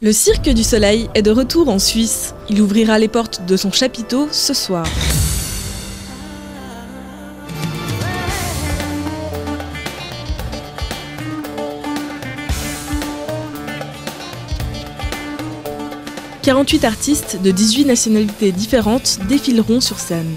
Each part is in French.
Le Cirque du Soleil est de retour en Suisse. Il ouvrira les portes de son chapiteau ce soir. « 48 artistes de 18 nationalités différentes défileront sur scène.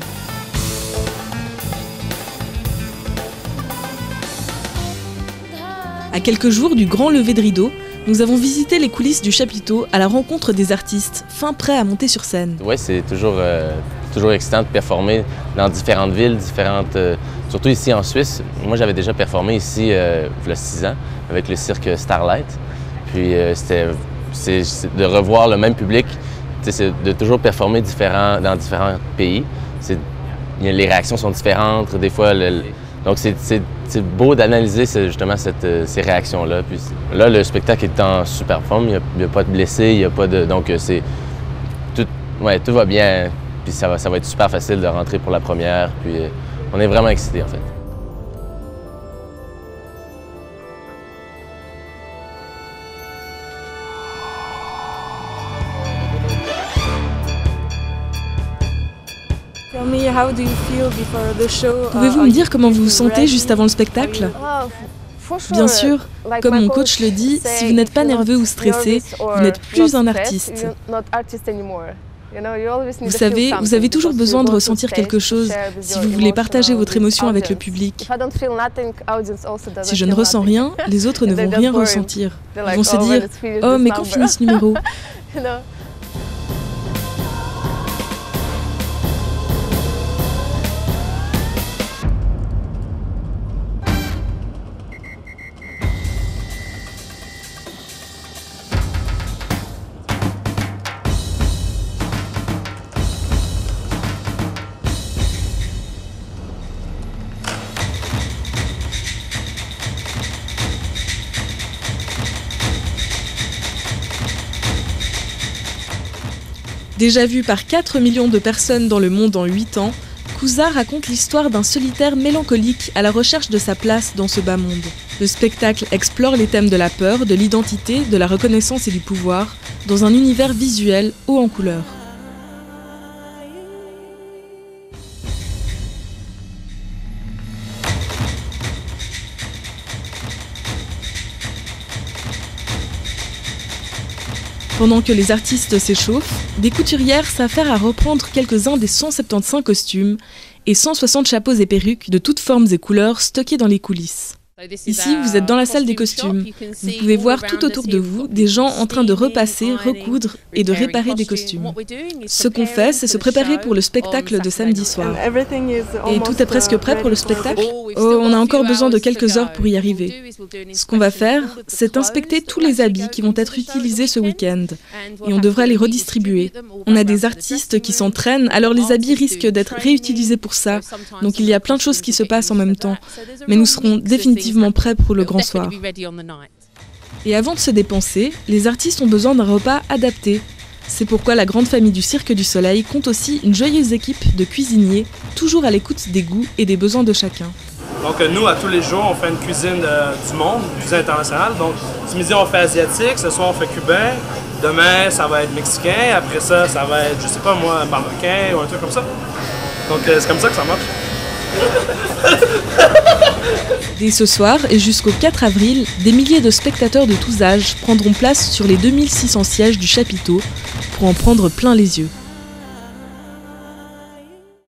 À quelques jours du grand lever de rideau, nous avons visité les coulisses du chapiteau à la rencontre des artistes, fin prêts à monter sur scène. Oui, c'est toujours excitant de performer dans différentes villes, surtout ici en Suisse. Moi, j'avais déjà performé ici il y a 6 ans avec le cirque Starlight. Puis c'est de revoir le même public, c'est de toujours performer dans différents pays. Les réactions sont différentes, des fois. Donc c'est beau d'analyser justement ces réactions-là. Puis là, le spectacle est en super forme, il n'y a pas de blessés, il n'y a pas de... Donc tout va bien, puis ça va être super facile de rentrer pour la première. Puis on est vraiment excités en fait. Pouvez-vous me dire comment vous vous sentez juste avant le spectacle? Bien sûr, comme mon coach le dit, si vous n'êtes pas nerveux ou stressé, vous n'êtes plus un artiste. Vous savez, vous avez toujours besoin de ressentir quelque chose si vous voulez partager votre émotion avec le public. Si je ne ressens rien, les autres ne vont rien ressentir. Ils vont se dire « Oh, mais quand finit ce numéro ?» Déjà vu par 4 millions de personnes dans le monde en 8 ans, Kouza raconte l'histoire d'un solitaire mélancolique à la recherche de sa place dans ce bas monde. Le spectacle explore les thèmes de la peur, de l'identité, de la reconnaissance et du pouvoir, dans un univers visuel haut en couleurs. Pendant que les artistes s'échauffent, des couturières s'affairent à reprendre quelques-uns des 175 costumes et 160 chapeaux et perruques de toutes formes et couleurs stockés dans les coulisses. Ici, vous êtes dans la salle des costumes. Vous pouvez voir tout autour de vous des gens en train de repasser, recoudre et de réparer des costumes. Ce qu'on fait, c'est se préparer pour le spectacle de samedi soir. Et tout est presque prêt pour le spectacle? Oh, on a encore besoin de quelques heures pour y arriver. Ce qu'on va faire, c'est inspecter tous les habits qui vont être utilisés ce week-end. Et on devra les redistribuer. On a des artistes qui s'entraînent, alors les habits risquent d'être réutilisés pour ça. Donc il y a plein de choses qui se passent en même temps. Mais nous serons définitivement prêts pour le grand soir. Et avant de se dépenser, les artistes ont besoin d'un repas adapté. C'est pourquoi la grande famille du Cirque du Soleil compte aussi une joyeuse équipe de cuisiniers, toujours à l'écoute des goûts et des besoins de chacun. Donc nous, à tous les jours, on fait une cuisine du monde, une cuisine internationale. Donc ce midi, on fait asiatique, ce soir, on fait cubain. Demain, ça va être mexicain. Après ça, ça va être, je sais pas moi, marocain ou un truc comme ça. Donc c'est comme ça que ça marche. Dès ce soir et jusqu'au 4 avril, des milliers de spectateurs de tous âges prendront place sur les 2600 sièges du chapiteau pour en prendre plein les yeux.